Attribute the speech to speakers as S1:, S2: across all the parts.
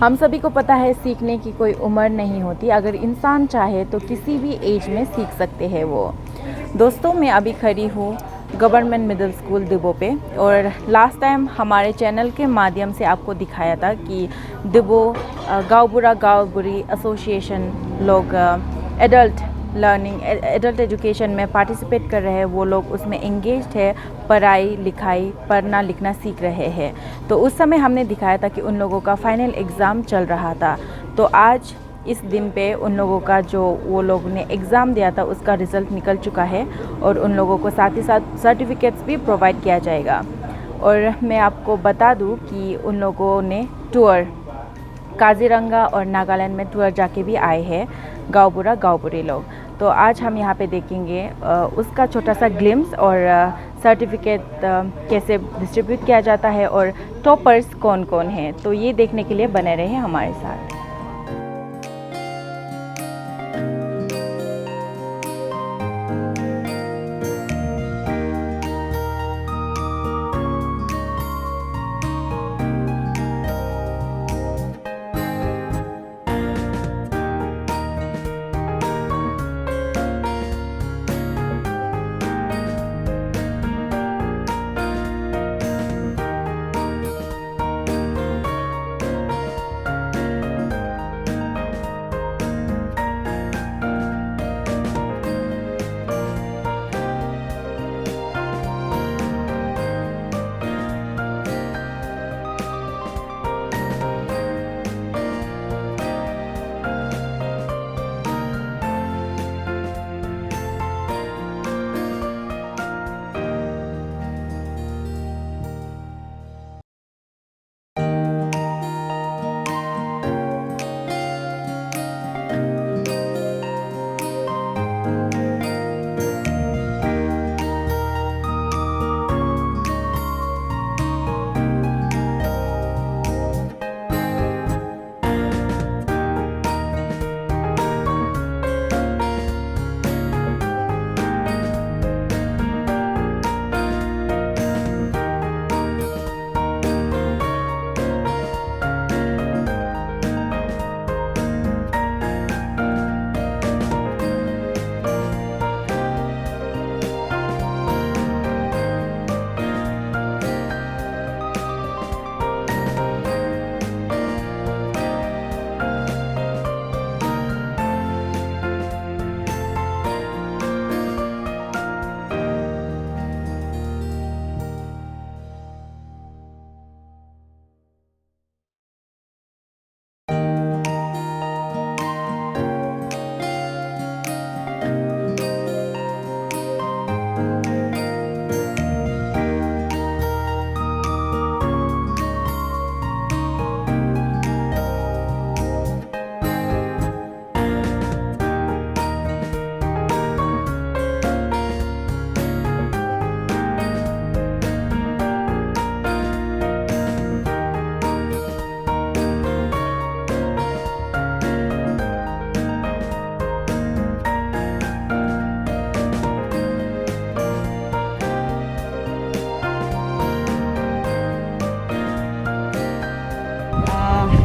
S1: हम सभी को पता है सीखने की कोई उम्र नहीं होती। अगर इंसान चाहे तो किसी भी एज में सीख सकते हैं वो। दोस्तों, मैं अभी खड़ी हूँ गवर्नमेंट मिडिल स्कूल दिबो पे, और लास्ट टाइम हमारे चैनल के माध्यम से आपको दिखाया था कि दिबो गाँव बुरा गाँव बुरी एसोसिएशन लोग एडल्ट लर्निंग एडल्ट एजुकेशन में पार्टिसिपेट कर रहे हैं। वो लोग उसमें एंगेज्ड है, पढ़ाई लिखाई पढ़ना लिखना सीख रहे हैं। तो उस समय हमने दिखाया था कि उन लोगों का फाइनल एग्ज़ाम चल रहा था। तो आज इस दिन पे उन लोगों का जो वो लोग ने एग्ज़ाम दिया था उसका रिज़ल्ट निकल चुका है, और उन लोगों को साथ ही साथ सर्टिफिकेट्स भी प्रोवाइड किया जाएगा। और मैं आपको बता दूं कि उन लोगों ने टूर काजीरंगा और नागालैंड में टूर जाके भी आए हैं, गाँव बुरा गाँव बुरे लोग। तो आज हम यहाँ पे देखेंगे उसका छोटा सा ग्लिम्स, और सर्टिफिकेट कैसे डिस्ट्रीब्यूट किया जाता है और टॉपर्स कौन कौन हैं। तो ये देखने के लिए बने रहे हमारे साथ।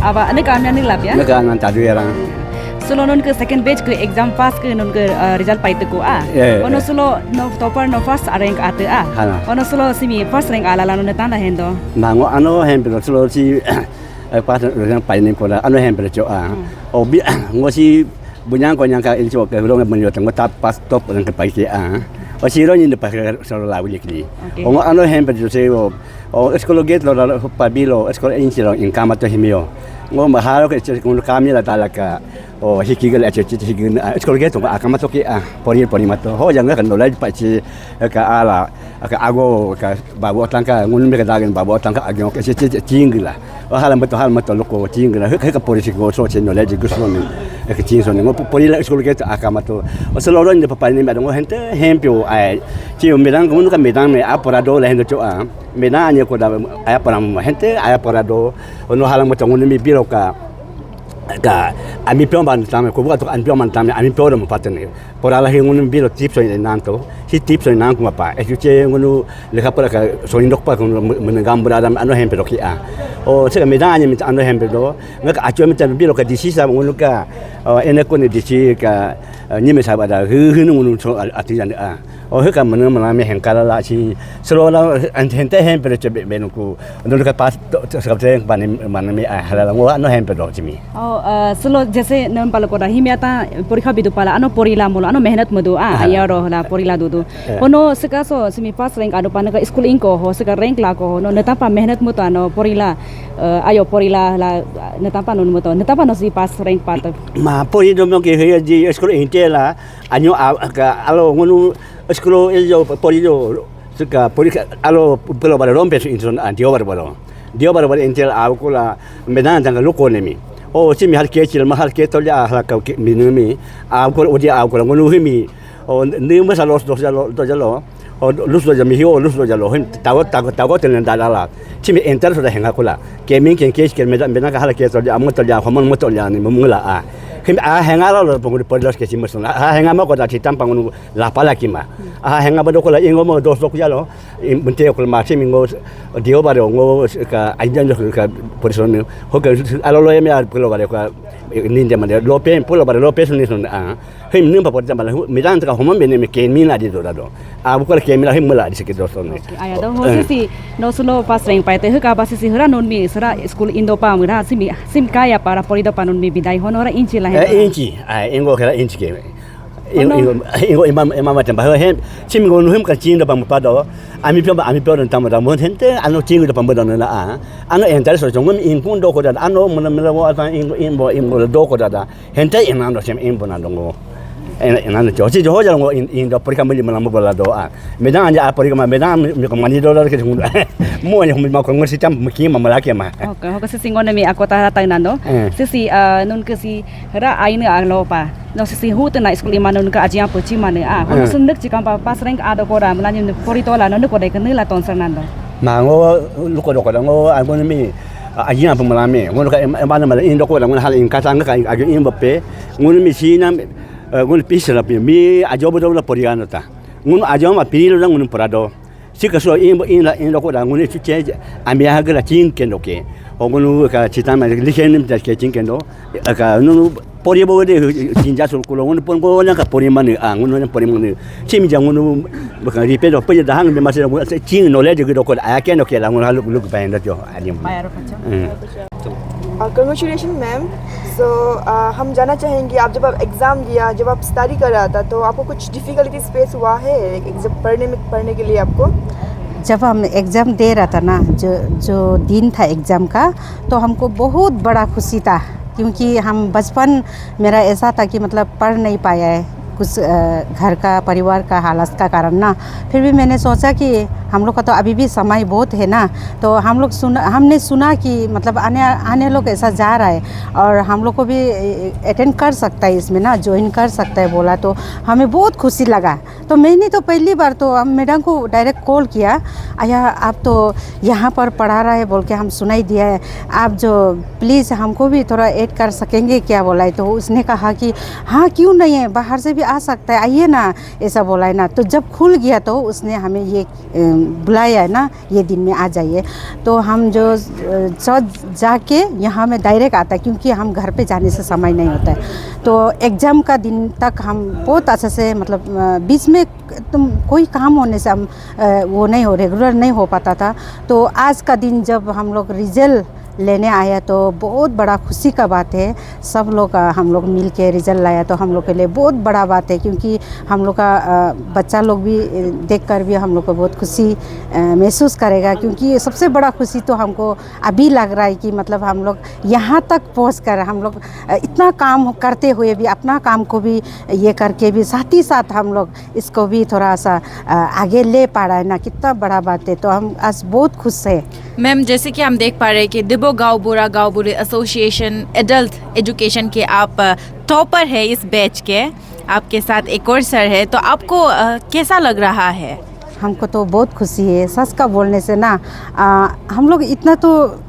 S2: Aba ane kami ane lap ya.
S3: Nega nan tadu ya rang.
S2: Solo non ke second batch ke exam pass ke non ke result pai teku a. Ono solo no topper no first rank ate a. Ono solo simi first rank ala la no tanda hendo.
S3: Mango ano hempe solo si pas rank pai ni kola ano hempe jo a. Obi ngosi bunyang ko nyang ka iljo ke ro ngi yo tang tap pas top rank ke pai si a. O si ro ni de pas solo la wi kli. O ano hempe jo se o eskolo get lo pa bilo eskolo inchiro in kama to himio. Ngo mahalo ke kun kami la talaka o hikigal ache higin eskol geto akama to ki pori mato ho janga kan dolaj pachi ka ala ka ago ka babo tangka ngun me ka dagen babo tangka agyo ke chingla o hala mato loko chingla ka pori ko so chen dolaj gusron ke ching so ngo pori la eskol geto akama to o solo ron de papa ni madongo hente hempio ai chi o medang ngun ka medang me aporado la hendo cho mena anya ko da ay param hente ay aporado no hala mato ngun mi biro ka ka ami pion ban tam ko buat an pion man tam ami pion mo patene por ala hingun bilo tip so nanto si tip so nan ko pa e che ngunu le ka para ka so indok pa ko menegam beradam ano hem pedoki a o se me danya mit ano hem pedo ngak a chome tan bilo ka disi sa ngunu ka ene ko ni disi ka ni me sa ba da hu ngunu so atijan a o he ka mena mena me hen kala la si selo la an hente hem pedo che be no ko ndo ka pas sa te ban me a hala ngo ano hem pedo chimi
S2: selo जैसे none पालो कोदा हिमियाता परीक्षा बिदु पाला अनो पोरिला मोलो अनो मेहनत मदु आयारो ला पोरिला दुदु ono sekaso simi pas rank ado panaka school inko ho seka rank la ko no netapa mehnat muto ano porila ayo porila la netapa no muto netapa no si pas rank pat
S3: ma pori do mo ke he ji school intela anyo ka alo ngunu school eljo pori do seka pori alo pelo bara rompe intron antio bara intel akula medan tanga lukonemi o simi hal ke chil mahal ke tolya hala ka minumi ko odia ko ngunu himi o ni ma sa los do jalo o lus do jami ho lus do jalo hin tawo ten dalala simi enter so da henga kula ke min ken ke medan ka hala ke tolya am tolya homon mo tolya ni mumula a him a henga lo pongu por los ke simi so a henga ma ko da chitam pangu la pala kima a henga ba do ko la ingo mo dos do jalo mente ko ma simi ngo dio ba ngo ka ajan ka por eso no ho ka alo lo me a pulo ba ka ni de mane lo pe pulo ba lo pe so ni so a him nim pa por jamba mi dan ka homon be ne me ke mi la di do da do a bu ko ke mi la him la di se ke do so ni
S2: aya do ho si no sulo pas rank pa te ka ba si hra non mi sara school indo pa mu ra sim kaya para porido panon mi bidai honora inchi la
S3: inchi ingo ka inchi ke ingo imam tamba he sim go no him ka chin do pa mu pa do ami pyo don tam da mo hente ano chin do pa mo don la ano enter so jong in kun do ko da ano mo na mo ata in do ko da hente in ano sim in bon ando en ano jo si jo ja ngo in do por kamali mo bola do a medan anja por kamali medan mi ko mani do ke jong mo ni mo ko ngosi tam ki ma mala ke ma
S2: okay ho ka si ngone mi akota ta nando si nun ke si ra ai ne alo pa no si hu na school ima nun ka ajia pochi mane a ko sun nek chikam pa pas rank ado ko ra mala ni porito la no ko dai kan la ton nando
S3: ma ngo lu ko do ko ngo ai mo mi ajia pa mala me ngo ka ma na mala in do ko la ngo hal in ka sang ka aju in bape ngo mi si na ngun pisala mi ajo bodo la poriano ta ngun ajo ma pirilo la ngun porado sika so in la ko da ngun chuche ami ha ga chin ken doke o ngun ka chita ma likhen ta ke chin ken do ka ngun pori bo de jinja sul ko ngun pon ko na ka pori man ngun na pori man chimi ja ngun ba ri pe do pe da hang me ma se chin no le de do ko a ken do ke la ngun ha lu ba en do jo adim
S4: congratulation ma'am so हम जानना चाहेंगे आप जब आप exam दिया जब आप study कर रहा था तो आपको कुछ डिफ़िकल्टीज फेस हुआ है एग्जाम पढ़ने के लिए आपको
S5: जब हम एग्ज़ाम दे रहा था ना जो दिन था एग्ज़ाम का तो हमको बहुत बड़ा खुशी था क्योंकि हम बचपन मेरा ऐसा था कि मतलब पढ़ नहीं पाया है कुछ घर का परिवार का हालत का कारण ना फिर भी मैंने सोचा कि हम लोग का तो अभी भी समय बहुत है ना तो हमने सुना कि मतलब आने लोग ऐसा जा रहा है और हम लोग को भी अटेंड कर सकता है इसमें ना ज्वाइन कर सकता है बोला तो हमें बहुत खुशी लगा तो मैंने तो पहली बार तो हम मैडम को डायरेक्ट कॉल किया आया आप तो यहाँ पर पढ़ा रहा है बोल के हम सुनाई दिया है आप जो प्लीज़ हमको भी थोड़ा ऐड कर सकेंगे क्या बोला है तो उसने कहा कि हाँ क्यों नहीं है बाहर से भी आ सकता है आइए ना ऐसा बोला है ना तो जब खुल गया तो उसने हमें ये बुलाया है ना ये दिन में आ जाइए तो हम जो जाके यहाँ में डायरेक्ट आता है क्योंकि हम घर पे जाने से समय नहीं होता है तो एग्ज़ाम का दिन तक हम बहुत अच्छे से मतलब बीच में तुम कोई काम होने से हम वो नहीं हो रेगुलर नहीं हो पाता था तो आज का दिन जब हम लोग रिजल्ट लेने आया तो बहुत बड़ा खुशी का बात है सब लोग हम लोग मिल के रिजल्ट लाया तो हम लोग के लिए बहुत बड़ा बात है क्योंकि हम लोग का बच्चा लोग भी देखकर भी हम लोग को बहुत खुशी महसूस करेगा क्योंकि सबसे बड़ा खुशी तो हमको अभी लग रहा है कि मतलब हम लोग यहाँ तक पहुँचकर हम लोग इतना काम करते हुए भी अपना काम को भी ये करके भी साथ ही साथ हम लोग इसको भी थोड़ा सा आगे ले पा रहा है ना कितना बड़ा बात है तो हम आज बहुत खुश है
S1: मैम जैसे कि हम देख पा रहे हैं कि दिबो गाँव बुरे एसोसिएशन एडल्ट एजुकेशन के आप टॉपर है इस बैच के आपके साथ एक और सर है तो आपको कैसा लग रहा है
S5: हमको तो बहुत खुशी है सच का बोलने से ना हम लोग इतना तो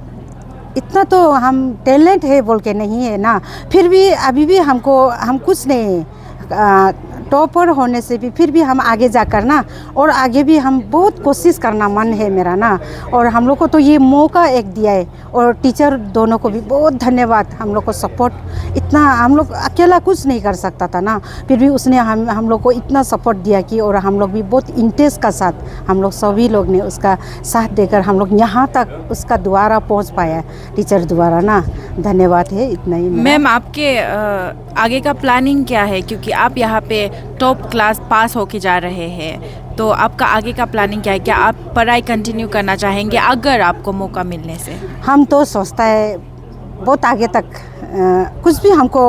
S5: इतना तो हम टैलेंट है बोल के नहीं है ना, फिर भी अभी भी हम कुछ नहीं टॉपर होने से भी फिर भी हम आगे जाकर ना, और आगे भी हम बहुत कोशिश करना मन है मेरा ना। और हम लोग को तो ये मौका एक दिया है, और टीचर दोनों को भी बहुत धन्यवाद। हम लोग को सपोर्ट इतना, हम लोग अकेला कुछ नहीं कर सकता था ना, फिर भी उसने हम लोग को इतना सपोर्ट दिया कि, और हम लोग भी बहुत इंटरेस्ट का साथ हम लोग सभी लोग ने उसका साथ देकर हम लोग यहाँ तक उसका द्वारा पहुँच पाया, टीचर द्वारा ना। धन्यवाद है, इतना ही।
S1: मैम आपके आगे का प्लानिंग क्या है, क्योंकि आप यहाँ पे टॉप क्लास पास होके जा रहे हैं, तो आपका आगे का प्लानिंग क्या है? क्या आप पढ़ाई कंटिन्यू करना चाहेंगे अगर आपको मौका मिलने से?
S5: हम तो सोचता है बहुत आगे तक कुछ भी हमको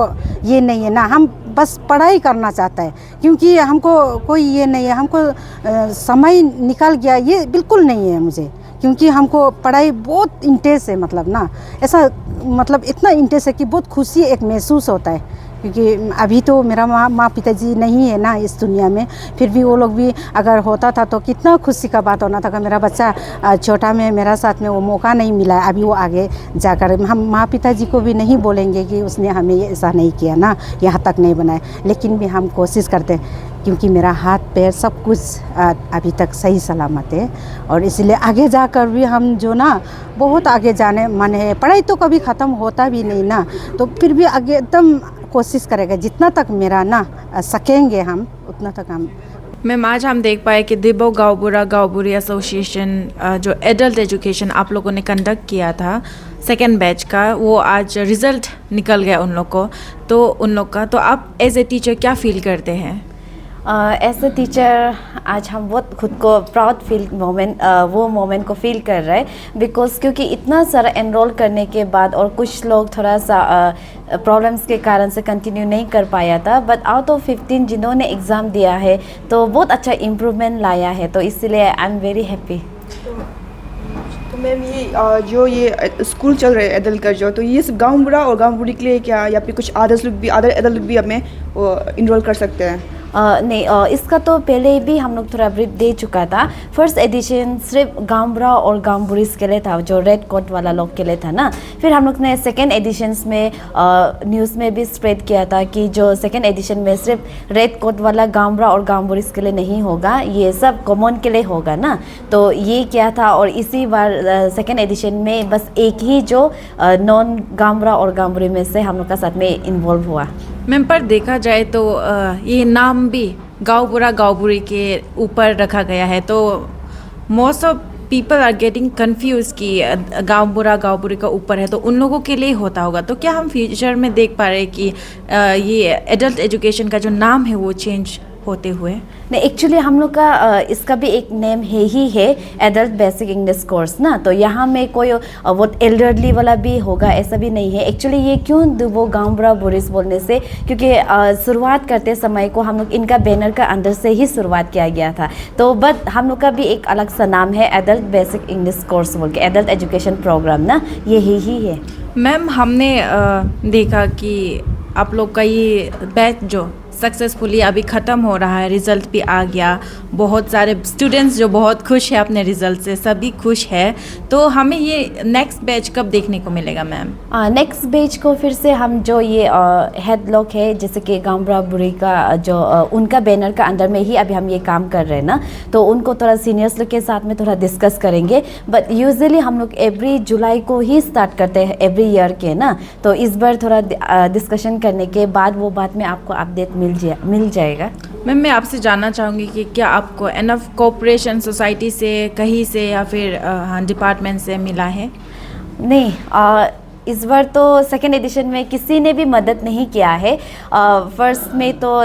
S5: ये नहीं है ना, हम बस पढ़ाई करना चाहता है, क्योंकि हमको कोई ये नहीं है, हमको समय निकल गया ये बिल्कुल नहीं है मुझे, क्योंकि हमको पढ़ाई बहुत इंटरेस्ट है, मतलब ना ऐसा, मतलब इतना इंटरेस्ट है कि बहुत खुशी एक महसूस होता है। क्योंकि अभी तो मेरा माँ पिताजी नहीं है ना इस दुनिया में, फिर भी वो लोग भी अगर होता था तो कितना खुशी का बात होना था कि मेरा बच्चा छोटा में मेरा साथ में वो मौका नहीं मिला है, अभी वो आगे जाकर, हम माँ पिताजी को भी नहीं बोलेंगे कि उसने हमें ये ऐसा नहीं किया ना, यहाँ तक नहीं बनाया, लेकिन भी हम कोशिश करते हैं, क्योंकि मेरा हाथ पैर सब कुछ अभी तक सही सलामत है, और इसलिए आगे जाकर भी हम जो ना बहुत आगे जाने मन है। पढ़ाई तो कभी ख़त्म होता भी नहीं ना, तो फिर भी आगे एकदम कोशिश करेंगे, जितना तक मेरा ना सकेंगे हम उतना तक हम।
S1: मैम आज हम देख पाए कि दिबो गाँव बुरी एसोसिएशन जो एडल्ट एजुकेशन आप लोगों ने कंडक्ट किया था सेकेंड बैच का, वो आज रिज़ल्ट निकल गया उन लोग को, तो उन लोग का, तो आप एज ए टीचर क्या फील करते हैं?
S6: एज ए टीचर आज हम बहुत खुद को प्राउड फील वो मोमेंट को फील कर रहे हैं, बिकॉज क्योंकि इतना सारा एनरोल करने के बाद और कुछ लोग थोड़ा सा प्रॉब्लम्स के कारण से कंटिन्यू नहीं कर पाया था, बट आउट ऑफ 15 जिन्होंने एग्ज़ाम दिया है तो बहुत अच्छा इम्प्रूवमेंट लाया है, तो इसलिए आई एम वेरी हैप्पी।
S4: तो मैम ये जो ये स्कूल चल रहे हैं एडल्ट का जो, तो ये सिर्फ गाँव बुरा और गाँव बुरी के लिए क्या, या फिर कुछ अदर एडल्ट भी हमें इनरोल कर सकते हैं?
S6: नहीं, इसका तो पहले भी हम लोग थोड़ा ब्रीफ दे चुका था। फर्स्ट एडिशन सिर्फ गाँवबुरा और गाँव बुरीस के लिए था, जो रेड कोट वाला लोग के लिए था ना। फिर हम लोग ने सेकेंड एडिशंस में न्यूज़ में भी स्प्रेड किया था कि जो सेकेंड एडिशन में सिर्फ रेड कोट वाला गाँवबुरा और गाँव बुरीस के लिए नहीं होगा, ये सब कॉमन के लिए होगा ना। तो ये क्या था, और इसी बार सेकेंड एडिशन में बस एक ही जो नॉन गाँवबुरा और गाँव बुरी में से हम लोग का साथ में इन्वॉल्व हुआ।
S1: मैम पर देखा जाए तो ये नाम भी गाँव बुरी के ऊपर रखा गया है, तो most of people are getting confuse कि गाँव बुरी का ऊपर है, तो उन लोगों के लिए होता होगा। तो क्या हम फ्यूचर में देख पा रहे हैं कि ये एडल्ट एजुकेशन का जो नाम है वो चेंज होते हुए?
S6: नहीं, एक्चुअली हम लोग का इसका भी एक नेम है एडल्ट बेसिक इंग्लिश कोर्स ना। तो यहाँ में कोई वो एल्डरली वाला भी होगा ऐसा भी नहीं है। एक्चुअली ये क्यों वो गाँवबुरा बुरीस बोलने से, क्योंकि शुरुआत करते समय को हम लोग इनका बैनर का अंदर से ही शुरुआत किया गया था। तो बट हम लोग का भी एक अलग सा नाम है एडल्ट बेसिक इंग्लिश कोर्स बोल के, एडल्ट एजुकेशन प्रोग्राम ना, ये ही है।
S1: मैम हमने देखा कि आप लोग का ये बैच जो सक्सेसफुली अभी ख़त्म हो रहा है, रिज़ल्ट भी आ गया, बहुत सारे स्टूडेंट्स जो बहुत खुश है अपने रिज़ल्ट से, सभी खुश है, तो हमें ये नेक्स्ट बैच कब देखने को मिलेगा मैम?
S6: नेक्स्ट बैच को फिर से हम जो ये हेड लोग है जैसे कि गाँवबुरा बुरी का जो उनका बैनर का अंदर में ही अभी हम ये काम कर रहे हैं ना, तो उनको थोड़ा सीनियर्स लोग के साथ में थोड़ा डिस्कस करेंगे। बट यूजुअली हम लोग एवरी जुलाई को ही स्टार्ट करते हैं एवरी ईयर के ना, तो इस बार थोड़ा डिस्कशन करने के बाद वो बात में आपको अपडेट मिल जाएगा।
S1: मैम मैं आपसे जानना चाहूँगी कि क्या आपको एनफ कोऑपरेशन सोसाइटी से कहीं से या फिर डिपार्टमेंट से मिला है?
S6: नहीं, इस बार तो सेकेंड एडिशन में किसी ने भी मदद नहीं किया है। फर्स्ट में तो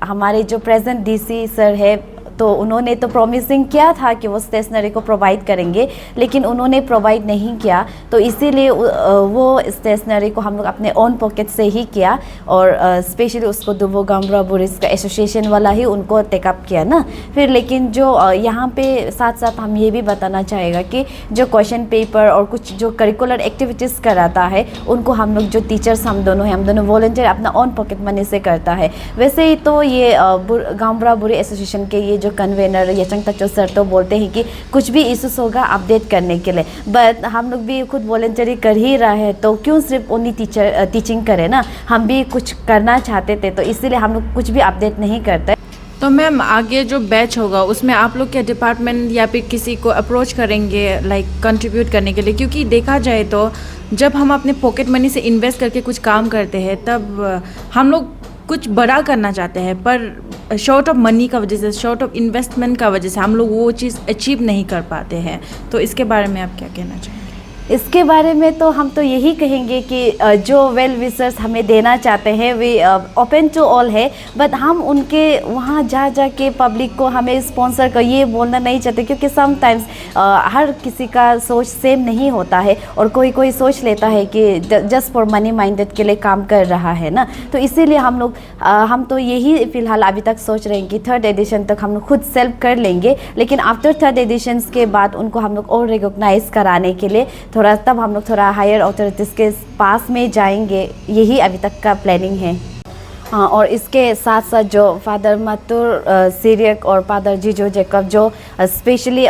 S6: हमारे जो प्रेजेंट डीसी सर है, तो उन्होंने तो प्रॉमिसिंग किया था कि वो स्टेशनरी को प्रोवाइड करेंगे, लेकिन उन्होंने प्रोवाइड नहीं किया, तो इसीलिए वो स्टेशनरी को हम लोग अपने ओन पॉकेट से ही किया, और स्पेशली उसको दुबो गाँवबुरा बुरीस का एसोसिएशन वाला ही उनको टेकअप किया ना। फिर लेकिन जो यहाँ पे साथ साथ हम ये भी बताना चाहेगा कि जो क्वेश्चन पेपर और कुछ जो करिकुलर एक्टिविटीज़ कराता है, उनको हम लोग जो टीचर्स हम दोनों वॉलंटियर अपना ओन पॉकेट मनी से करता है। वैसे ही तो ये गाँवबुरा बुरी एसोसिएशन के ये जो कन्वेनर यचंग तचो सर तो बोलते हैं कि कुछ भी इश्यूज होगा अपडेट करने के लिए, बट हम लोग भी खुद वॉलंटरी कर ही रहा है तो क्यों सिर्फ ओनली टीचिंग करें ना, हम भी कुछ करना चाहते थे तो इसीलिए हम लोग कुछ भी अपडेट नहीं करते।
S1: तो मैम आगे जो बैच होगा उसमें आप लोग के डिपार्टमेंट या फिर किसी को अप्रोच करेंगे लाइक कंट्रीब्यूट करने के लिए, क्योंकि देखा जाए तो जब हम अपने पॉकेट मनी से इन्वेस्ट करके कुछ काम करते हैं तब हम लोग कुछ बड़ा करना चाहते हैं, पर शॉर्ट ऑफ मनी का वजह से, शॉर्ट ऑफ इन्वेस्टमेंट का वजह से हम लोग वो चीज़ अचीव नहीं कर पाते हैं। तो इसके बारे में आप क्या कहना चाहेंगे?
S6: इसके बारे में तो हम तो यही कहेंगे कि जो वेल विशर्स हमें देना चाहते हैं वे ओपन टू ऑल है, बट हम उनके वहाँ जा के पब्लिक को हमें स्पॉन्सर कर ये बोलना नहीं चाहते, क्योंकि समटाइम्स हर किसी का सोच सेम नहीं होता है और कोई सोच लेता है कि जस्ट फॉर मनी माइंडेड के लिए काम कर रहा है ना। तो इसीलिए हम तो यही फ़िलहाल अभी तक सोच रहे हैं कि 3rd एडिशन तक हम लोग खुद सेल्फ कर लेंगे, लेकिन आफ्टर 3rd एडिशन के बाद उनको हम लोग और रिकॉग्नाइज कराने के लिए तब हम लोग थोड़ा हायर अथॉरिटीज़ के पास में जाएंगे, यही अभी तक का प्लानिंग है। हाँ, और इसके साथ साथ जो फादर माथुर सीरियक और फादर जीजो जेकब जो स्पेशली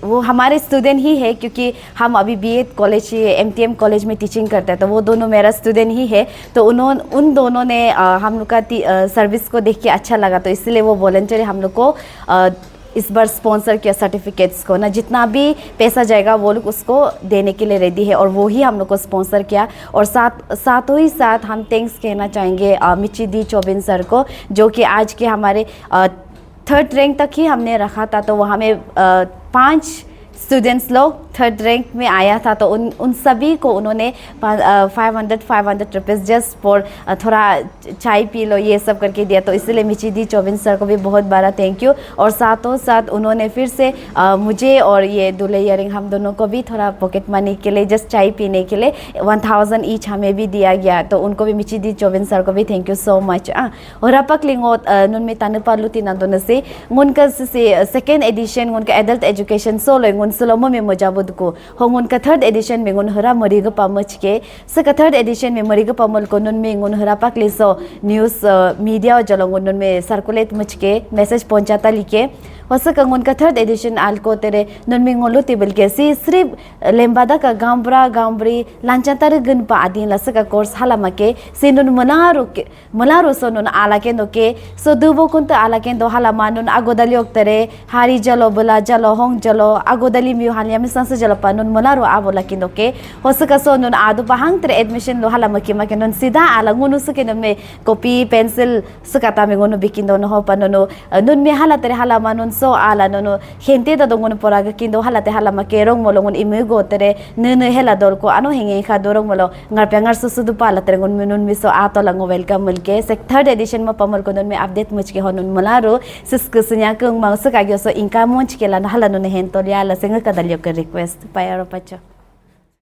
S6: वो हमारे स्टूडेंट ही है, क्योंकि हम अभी बीएड कॉलेज MTM कॉलेज में टीचिंग करते हैं, तो वो दोनों मेरा स्टूडेंट ही है। तो उन दोनों ने हम लोग का सर्विस को देख के अच्छा लगा, तो इसलिए वो वॉलंटरी हम लोग को इस बार स्पॉन्सर किया सर्टिफिकेट्स को ना, जितना भी पैसा जाएगा वो लोग उसको देने के लिए रेडी है और वो ही हम लोग को स्पॉन्सर किया। और साथों ही साथ हम थैंक्स कहना चाहेंगे मिची दी चौबिन सर को, जो कि आज के हमारे 3rd रैंक तक ही हमने रखा था, तो वहाँ में 5 स्टूडेंट्स लोग 3rd रैंक में आया था, तो उन सभी को उन्होंने 500 रुपीज़ जस्ट फॉर थोड़ा चाय पी लो ये सब करके दिया। तो इसलिए मिची दी चौबिन सर को भी बहुत बड़ा थैंक यू। और साथों साथ उन्होंने फिर से मुझे और ये दुले इयरिंग हम दोनों को भी थोड़ा पॉकेट मनी के लिए जस्ट चाय पीने के लिए 1000 ईच हमें भी दिया गया, तो उनको भी मिची दी चौबिन सर को भी थैंक यू सो मच। और अपक लिंगो नुन में तानुपालू तीना दोनों से उनका से 2nd एडिशन उनका एडल्ट एजुकेशन सोलो सलोमो में मजाबुद को होंग उनका 3rd एडिशन में उन हरा मरीग पामच के सका 3rd एडिशन में मरीग पामल को नुन में उन हरा पाक लिसो न्यूज़ मीडिया जलोंग उन में सर्कुलेट मुझ के मैसेज पहुंचाता लिखे वसक उनका 3rd एडिशन आल को तेरे नुन में गोलो टेबल के सी सिर्फ लेम्बादा का गांवरी लांचातर गन पा आदि लसका कोर्स हाला के से नुन मलारो सो नुन आला के नो के सो दुबो कुंत आला के दो हाला मानुन आगोदली ओक्तरे हारी जलो बला जलो होंग जलो आगोदली मियो हालिया में संस जलो पानुन मलारो आबोला के नो के होसका सो नुन आदु पहांग तेरे एडमिशन लो हाला मके नुन सीधा आला गुनु सके नुन में कॉपी पेंसिल सकाता में गुनु बिकिंदो न हो पानुनो नुन में हाला तेरे हाला मानुन सो आला नो हेंते दा दोंगन पोरागा किंदो हाला ते हाला मके रोंग मोलोंगन इमेगो तेरे न हेला दोल को अनो हेंगे खा दोरोंग मोलो ngar pengar susu पाला तेरे गुन मिनुन मिसो आतो लंगो वेलकम मिलके से 3rd एडिशन में पमल को में अपडेट मुझ के होनुन मलारो सिस्क सन्या कंग मांग सका गयो सो इनका मुझ के ला हाला नो हेन तो लिया ला सेंग कदलियो कर रिक्वेस्ट पायरो पचो।